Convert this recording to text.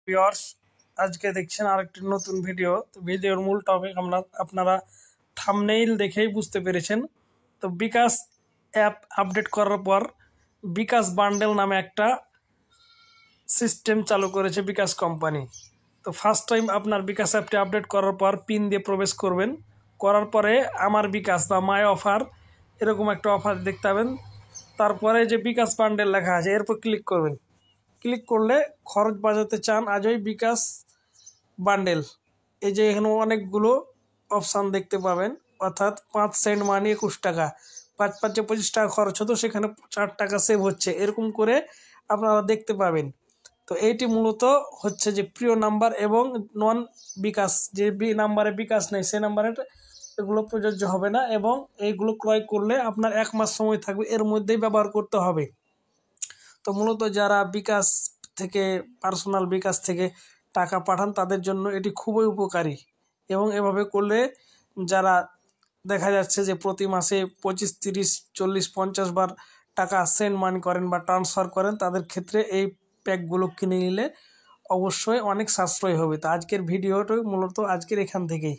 Viewers, আজকে দেখছেন আরেকটি নতুন ভিডিও। তো ভিডিওর মূল টপিক আপনারা থাম্বনেইল দেখেই বুঝতে পেরেছেন। তো বিকাশ অ্যাপ আপডেট করার পর বিকাশ বান্ডেল নামে একটা সিস্টেম চালু করেছে বিকাশ কোম্পানি। তো ফার্স্ট টাইম আপনার বিকাশ অ্যাপটি আপডেট করার পর পিন দিয়ে প্রবেশ করবেন। করার পরে আমার বিকাশ বা মাই অফার এরকম একটা অফার দেখতে পাবেন। তারপরে যে বিকাশ বান্ডেল লেখা আছে এরপর ক্লিক করবেন। ক্লিক করলে খরচ বাঁচাতে চান আজই বিকাশ বান্ডেল। এই যে এখানে অনেকগুলো অপশান দেখতে পাবেন, অর্থাৎ 5 সেন্ট মানে 21 টাকা, 5 5 25 টাকা খরচ হতো, সেখানে 4 টাকা সেভ হচ্ছে, এরকম করে আপনারা দেখতে পাবেন। তো এইটি মূলত হচ্ছে যে প্রিয় নাম্বার এবং নন বিকাশ, যে নাম্বারে বিকাশ নেই সে নাম্বারে এগুলো প্রযোজ্য হবে না, এবং এইগুলো ক্রয় করলে আপনার 1 মাস সময় থাকবে, এর মধ্যেই ব্যবহার করতে হবে। তো মূলত যারা বিকাশ থেকে পার্সোনাল বিকাশ থেকে টাকা পাঠান তাদের জন্য এটি খুবই উপকারী, এবং এভাবে করলে যারা দেখা যাচ্ছে যে প্রতি মাসে 25 30 40 50 বার টাকা সেন্ড মানি করেন বা ট্রান্সফার করেন, তাদের ক্ষেত্রে এই প্যাকগুলো কিনে নিলে অবশ্যই অনেক সাশ্রয় হবে। তো আজকের ভিডিওটা মূলত আজকের এখান থেকেই।